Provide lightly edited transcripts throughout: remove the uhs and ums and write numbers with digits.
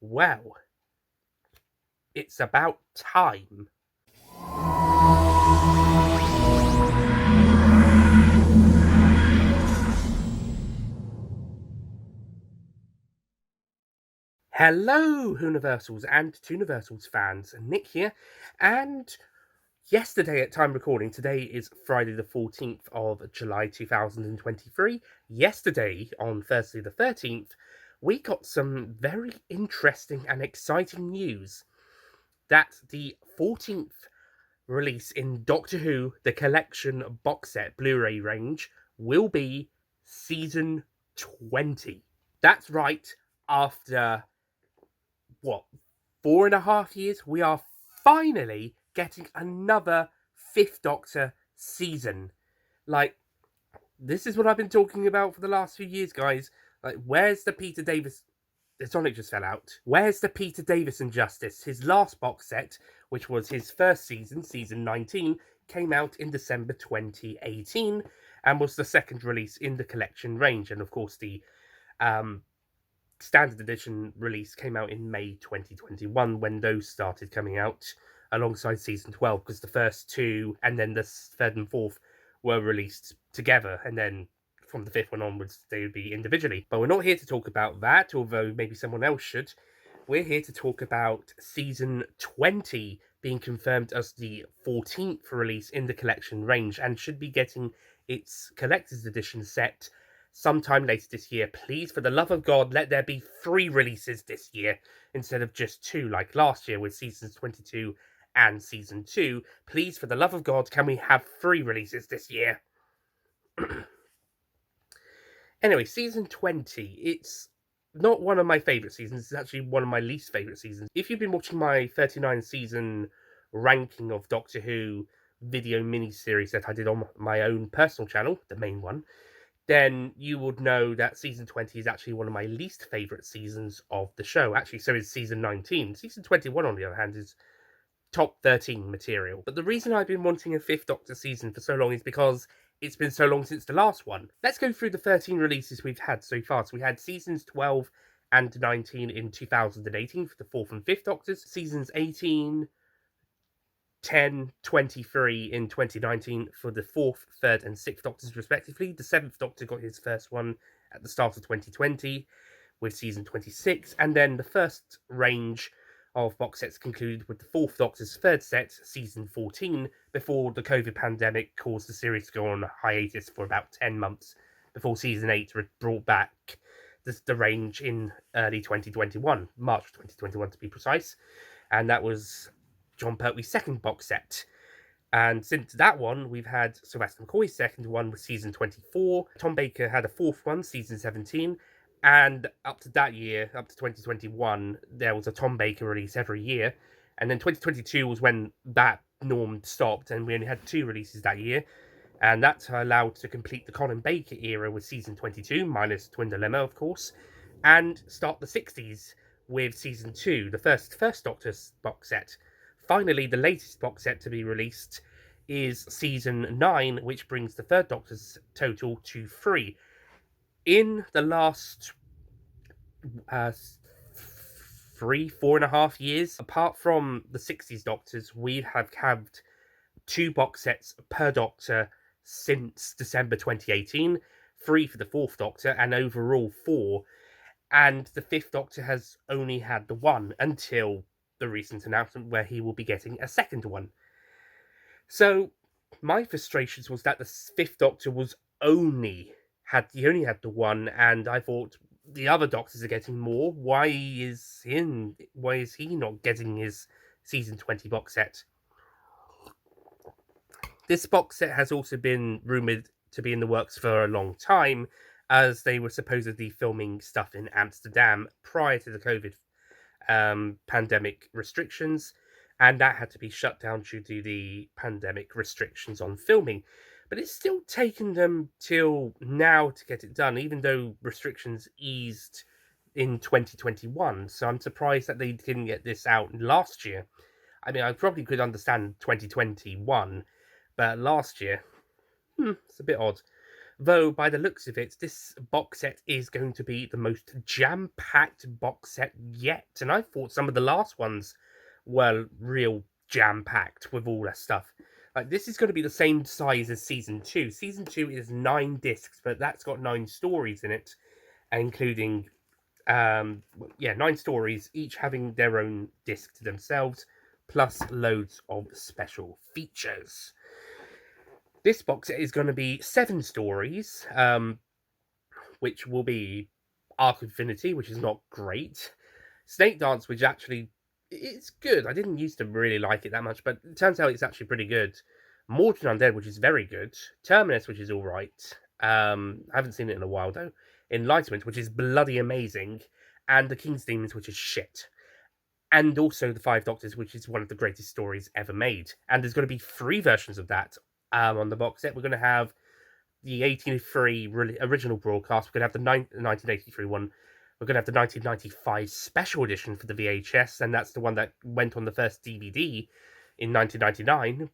Well, it's about time. Hello, Universals and Tooniversals fans. Nick here, and yesterday at time recording, today is Friday the 14th of July 2023. Yesterday, on Thursday the 13th, we got some very interesting and exciting news that the 14th release in Doctor Who, the Collection box set Blu-ray range, will be Season 20. That's right, after what, 4.5 years, we are finally getting another Fifth Doctor season. Like, this is what I've been talking about for the last few years, guys. Like, where's the Peter Davis? The Sonic just fell out. Where's the Peter Davison justice? His last box set, which was his first season, season 19, came out in December 2018 and was the second release in the collection range. And of course, the standard edition release came out in May 2021 when those started coming out alongside season 12, because the first two and then the third and fourth were released together, and then from the fifth one onwards they would be individually. But we're not here to talk about that, although maybe someone else should. We're here to talk about season 20 being confirmed as the 14th release in the collection range and should be getting its collector's edition set sometime later this year. Please, for the love of God, let there be 3 releases this year instead of just 2 like last year with seasons 22 and season 2. Please, for the love of God, can we have 3 releases this year? Anyway, season 20, it's not one of my favourite seasons, it's actually one of my least favourite seasons. If you've been watching my 39 season ranking of Doctor Who video mini-series that I did on my own personal channel, the main one, then you would know that season 20 is actually one of my least favourite seasons of the show. Actually, so is season 19. Season 21, on the other hand, is top 13 material. But the reason I've been wanting a Fifth Doctor season for so long is because it's been so long since the last one. Let's go through the 13 releases we've had so far. So we had seasons 12 and 19 in 2018 for the 4th and 5th Doctors. Seasons 18, 10, 23 in 2019 for the 4th, 3rd, and 6th Doctors, respectively. The 7th Doctor got his first one at the start of 2020 with season 26, and then the first range of box sets concluded with the 4th Doctor's third set, season 14, before the COVID pandemic caused the series to go on hiatus for about 10 months before season 8 brought back the range in early 2021, March 2021 to be precise, and that was John Pertwee's second box set. And since that one, we've had Sylvester McCoy's second one with season 24. Tom Baker had a fourth one, season 17. And up to that year, up to 2021, there was a Tom Baker release every year. And then 2022 was when that norm stopped, and we only had 2 releases that year. And that's allowed to complete the Colin Baker era with season 22, minus Twin Dilemma, of course, and start the 60s with season 2, the first Doctor's box set. Finally, the latest box set to be released is season 9, which brings the third Doctor's total to 3. In the last 4.5 years, apart from the 60s Doctors, we have had 2 box sets per Doctor since December 2018, 3 for the 4th Doctor, and overall 4. And the 5th Doctor has only had the 1 until the recent announcement where he will be getting a second one. So my frustrations was that the 5th Doctor only had the 1, and I thought the other Doctors are getting more. Why is he not getting his season 20 box set? This box set has also been rumoured to be in the works for a long time, as they were supposedly filming stuff in Amsterdam prior to the COVID pandemic restrictions, and that had to be shut down due to the pandemic restrictions on filming. But it's still taken them till now to get it done, even though restrictions eased in 2021. So I'm surprised that they didn't get this out last year. I mean, I probably could understand 2021, but last year, it's a bit odd. Though, by the looks of it, this box set is going to be the most jam-packed box set yet. And I thought some of the last ones were real jam-packed with all that stuff. Like, this is going to be the same size as Season 2. Season 2 is 9 discs, but that's got 9 stories in it, including, 9 stories, each having their own disc to themselves, plus loads of special features. This box set is going to be 7 stories, which will be Arc Infinity, which is not great. Snake Dance, which actually, it's good. I didn't used to really like it that much, but it turns out it's actually pretty good. Mortal Undead, which is very good. Terminus, which is alright. I haven't seen it in a while, though. Enlightenment, which is bloody amazing. And The King's Demons, which is shit. And also The Five Doctors, which is one of the greatest stories ever made. And there's going to be 3 versions of that on the box set. We're going to have the 1883 original broadcast. We're going to have the 1983 one. We're going to have the 1995 special edition for the VHS, and that's the one that went on the first DVD in 1999.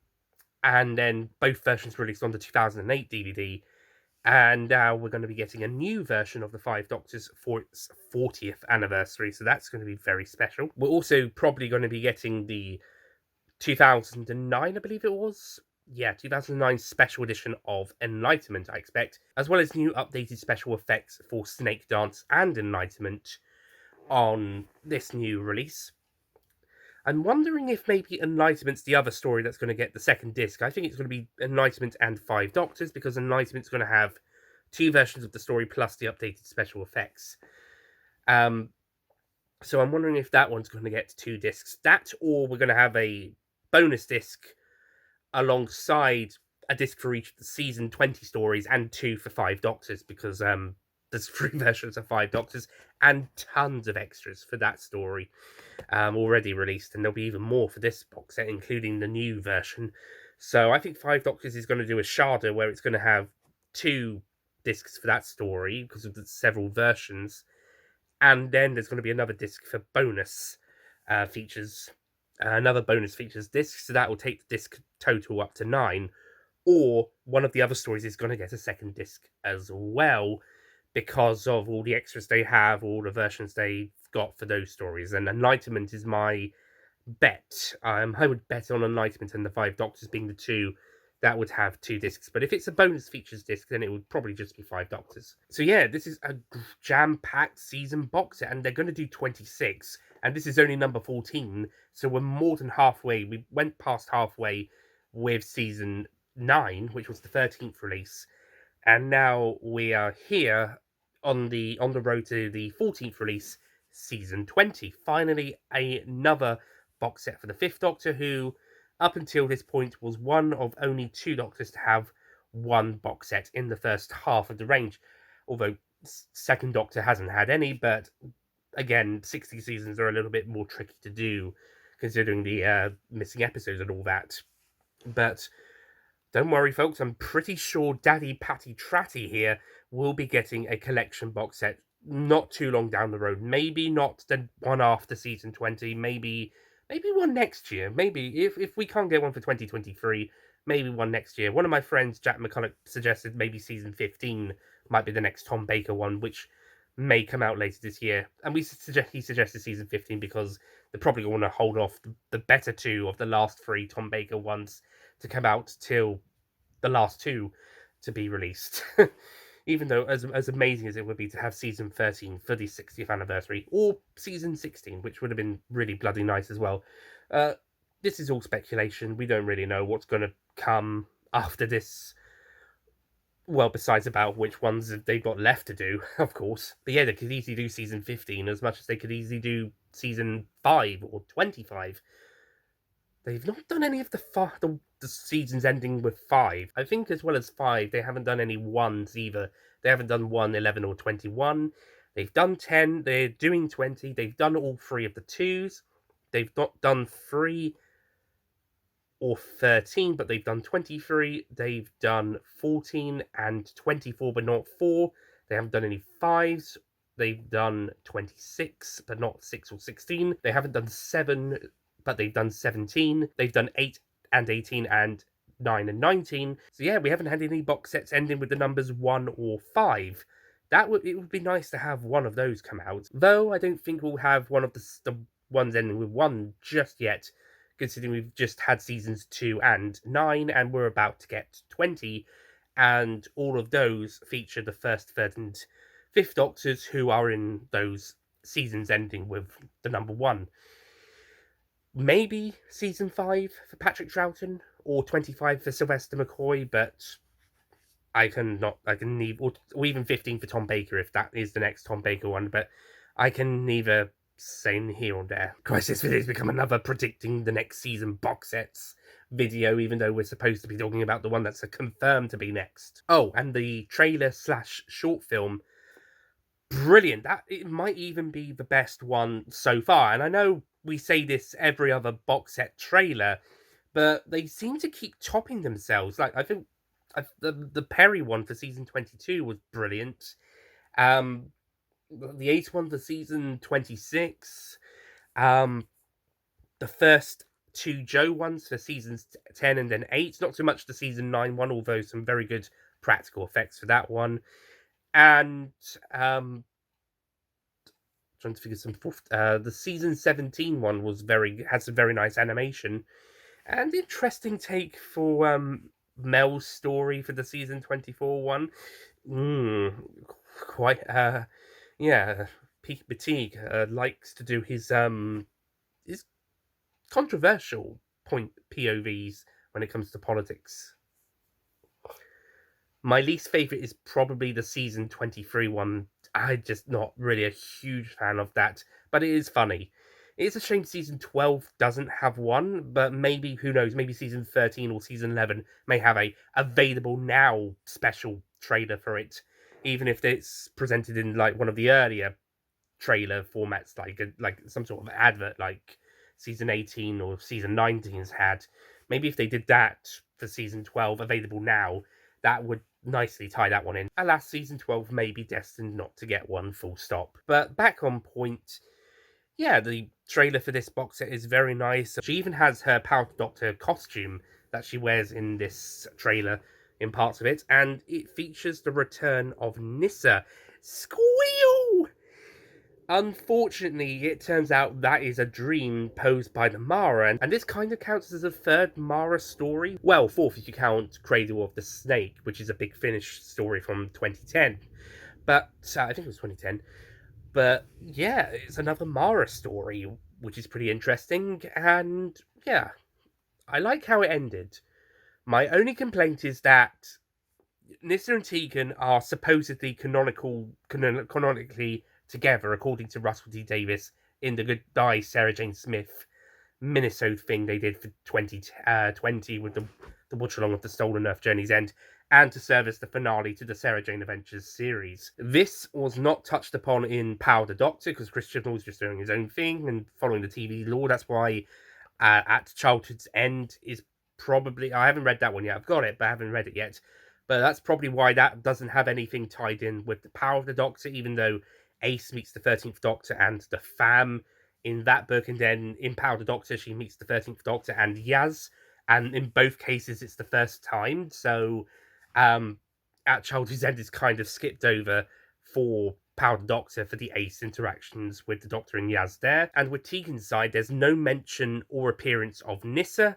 And then both versions released on the 2008 DVD. And now we're going to be getting a new version of the Five Doctors for its 40th anniversary, so that's going to be very special. We're also probably going to be getting the 2009, I believe it was. Yeah, 2009 special edition of Enlightenment, I expect, as well as new updated special effects for Snake Dance and Enlightenment on this new release. I'm wondering if maybe Enlightenment's the other story that's going to get the second disc. I think it's going to be Enlightenment and Five Doctors, because Enlightenment's going to have 2 versions of the story plus the updated special effects. So I'm wondering if that one's going to get 2 discs. That, or we're going to have a bonus disc alongside a disc for each of the season 20 stories and 2 for Five Doctors, because there's 3 versions of Five Doctors and tons of extras for that story already released, and there'll be even more for this box set, including the new version. So I think Five Doctors is going to do a Sharda, where it's going to have 2 discs for that story because of the several versions, and then there's going to be another disc for bonus features. Another bonus features disc, so that will take the disc total up to 9. Or one of the other stories is going to get a second disc as well, because of all the extras they have, all the versions they've got for those stories. And Enlightenment is my bet. I would bet on Enlightenment and the Five Doctors being the 2 that would have 2 discs. But if it's a bonus features disc, then it would probably just be Five Doctors. So yeah, this is a jam-packed season box set, and they're going to do 26. And this is only number 14, so we're more than halfway. We went past halfway with season 9, which was the 13th release, and now we are here on the road to the 14th release, season 20. Finally, another box set for the 5th Doctor, who, up until this point, was one of only 2 Doctors to have one box set in the first half of the range. Although 2nd Doctor hasn't had any, but again, 60 seasons are a little bit more tricky to do, considering the missing episodes and all that. But don't worry, folks, I'm pretty sure Daddy Patty Tratty here will be getting a collection box set not too long down the road. Maybe not the one after season 20, maybe one next year. Maybe, if we can't get one for 2023, maybe one next year. One of my friends, Jack McCulloch, suggested maybe season 15 might be the next Tom Baker one, which may come out later this year. And he suggested season 15 because they're probably going to hold off the better 2 of the last 3 Tom Baker ones to come out till the last 2 to be released. Even though, as amazing as it would be to have season 13 for the 60th anniversary, or season 16, which would have been really bloody nice as well. This is all speculation. We don't really know what's going to come after this. Well, besides about which ones they've got left to do, of course. But yeah, they could easily do season 15 as much as they could easily do season 5 or 25. They've not done any of the seasons ending with 5. I think as well as 5, they haven't done any 1s either. They haven't done 1, 11, or 21. They've done 10. They're doing 20. They've done all 3 of the 2s. They've not done 3 or 13, but they've done 23. They've done 14 and 24, but not 4. They haven't done any 5s. They've done 26, but not 6 or 16. They haven't done 7, but they've done 17. They've done 8 and 18 and 9 and 19. So yeah, we haven't had any box sets ending with the numbers 1 or 5. It would be nice to have one of those come out. Though I don't think we'll have one of the ones ending with 1 just yet, considering we've just had seasons 2 and 9, and we're about to get 20, and all of those feature the first, third, and fifth Doctors who are in those seasons ending with the number 1. Maybe season 5 for Patrick Troughton, or 25 for Sylvester McCoy, but I can leave, or even 15 for Tom Baker if that is the next Tom Baker one, but I can neither say here or there. Christ, this video's become another predicting the next season box sets video, even though we're supposed to be talking about the one that's confirmed to be next. Oh, and the trailer slash short film, brilliant. That it might even be the best one so far. And I know we say this every other box set trailer, but they seem to keep topping themselves. Like, I think the Perry one for season 22 was brilliant. The Ace one for season 26. The first 2 Joe ones for seasons 10 and then 8. Not so much the season 9 one, although some very good practical effects for that one. And trying to figure some the season 17 one had some very nice animation and interesting take for Mel's story for the season 24 one. Quite yeah, Peak Batig likes to do his controversial point POVs when it comes to politics. My least favorite is probably the season 23 one. I'm just not really a huge fan of that, but it is funny. It's a shame season 12 doesn't have one, but maybe, who knows, maybe season 13 or season 11 may have a available now special trailer for it, even if it's presented in like one of the earlier trailer formats, like some sort of advert like season 18 or season 19's had. Maybe if they did that for season 12 available now, that would nicely tie that one in. Alas, season 12 may be destined not to get one, full stop. But back on point, yeah, the trailer for this box set is very nice. She even has her Power Doctor costume that she wears in this trailer in parts of it, and it features the return of Nyssa. Squeal! Unfortunately, it turns out that is a dream posed by the Mara, and this kind of counts as a third Mara story. Well, fourth if you count Cradle of the Snake, which is a Big Finish story from 2010. But, I think it was 2010. But, yeah, it's another Mara story, which is pretty interesting, and, yeah, I like how it ended. My only complaint is that Nyssa and Tegan are supposedly canonically together, according to Russell T Davies in the Goodbye Sarah Jane Smith minisode thing they did for 2020 with the watch along of the Stolen Earth Journey's End, and to serve as the finale to the Sarah Jane Adventures series. This was not touched upon in Power the Doctor, because Chris Chibnall was just doing his own thing and following the TV law. That's why At Childhood's End is probably... I haven't read that one yet. I've got it, but I haven't read it yet. But that's probably why that doesn't have anything tied in with the Power of the Doctor, even though Ace meets the 13th Doctor and the Fam in that book, and then in Power of the Doctor, she meets the 13th Doctor and Yaz, and in both cases, it's the first time, so At Childhood's End is kind of skipped over for Power of the Doctor for the Ace interactions with the Doctor and Yaz there, and with Tegan's side, there's no mention or appearance of Nyssa,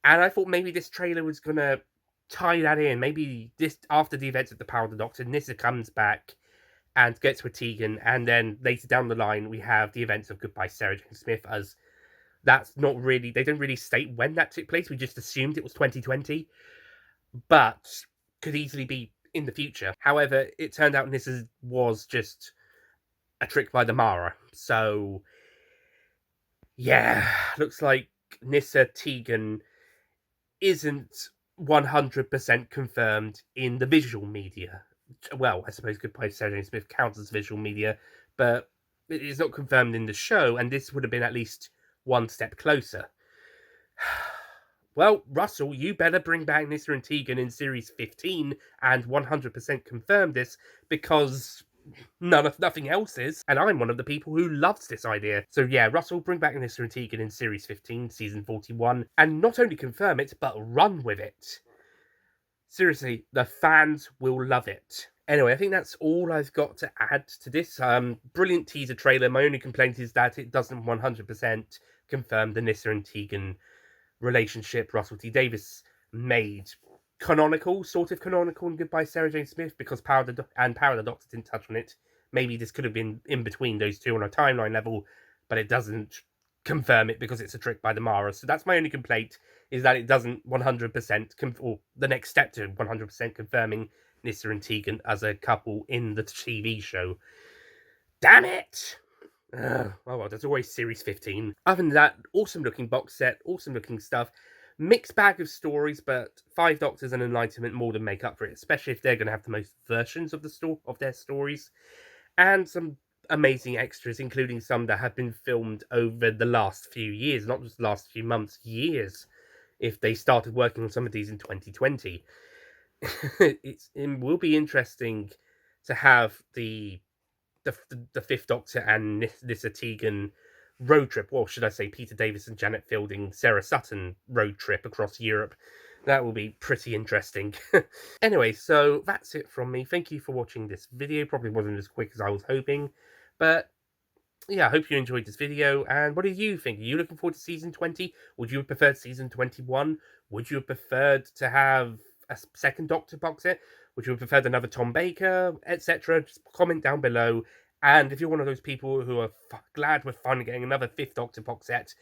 and I thought maybe this trailer was gonna tie that in. Maybe this, after the events of the Power of the Doctor, Nyssa comes back and gets with Tegan, and then later down the line we have the events of Goodbye Sarah Jane Smith, as that's not really, they don't really state when that took place, we just assumed it was 2020, but could easily be in the future. However, it turned out Nyssa was just a trick by the Mara, so yeah, looks like Nyssa Tegan isn't 100% confirmed in the visual media. Well, I suppose Goodbye Sarah Jane Smith counts as visual media, but it is not confirmed in the show, and this would have been at least one step closer. Well, Russell, you better bring back Nyssa and Tegan in Series 15 and 100% confirm this, because nothing else is, and I'm one of the people who loves this idea. So yeah, Russell, bring back Nissa and Tegan in Series 15, Season 41, and not only confirm it, but run with it. Seriously, the fans will love it. Anyway, I think that's all I've got to add to this. Brilliant teaser trailer. My only complaint is that it doesn't 100% confirm the Nissa and Tegan relationship Russell T Davies made canonical, sort of canonical in Goodbye Sarah Jane Smith, because Power of the Doctor didn't touch on it. Maybe this could have been in between those two on a timeline level, but it doesn't confirm it because it's a trick by the Mara. So that's my only complaint, is that it doesn't 100% or the next step to 100% confirming Nissa and Tegan as a couple in the TV show. Damn it! Well, there's always Series 15. Other than that, awesome looking box set, awesome looking stuff. Mixed bag of stories, but 5 Doctors and Enlightenment more than make up for it, especially if they're going to have the most versions of their stories. And some amazing extras, including some that have been filmed over the last few years, not just the last few months, years, if they started working on some of these in 2020. It will be interesting to have the Fifth Doctor and Nissa Tegan road trip. Well, should I say Peter Davis and Janet Fielding, Sarah Sutton road trip across Europe. That will be pretty interesting. Anyway, so that's it from me. Thank you for watching this video. Probably wasn't as quick as I was hoping, but yeah, I hope you enjoyed this video. And what do you think? Are you looking forward to Season 20? Would you have preferred Season 21? Would you have preferred to have a second Doctor box set? Would you have preferred another Tom Baker, etc.? Just comment down below. And if you're one of those people who are glad we're finally getting another 5th Doctor box set,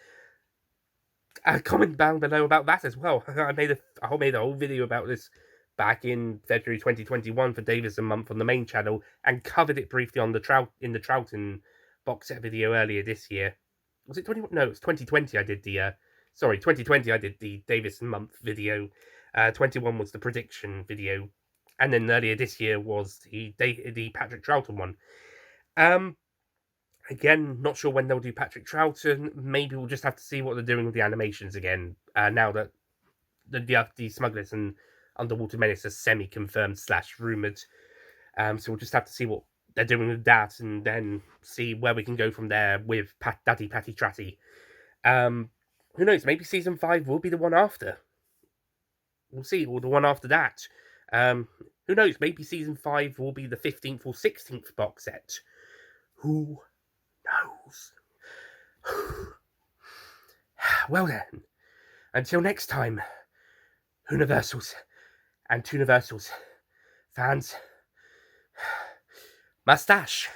comment down below about that as well. I made a whole video about this back in February 2021 for Davis a Month on the main channel, and covered it briefly on the Troughton box set video earlier this year. Was it 20? No, it was 2020. I did the 2020. I did the Davis and Month video. 21 was the prediction video, and then earlier this year was the Patrick Troughton one. Again, not sure when they'll do Patrick Troughton. Maybe we'll just have to see what they're doing with the animations again. Now that the Smugglers and Underwater Menace are semi-confirmed / rumoured. So we'll just have to see what they're doing with that, and then see where we can go from there with Daddy Patty Tratty. Who knows? Maybe Season 5 will be the one after. We'll see, or the one after that. Who knows? Maybe Season 5 will be the 15th or 16th box set. Who knows? Well then, until next time, Universals and Universals fans, mustache.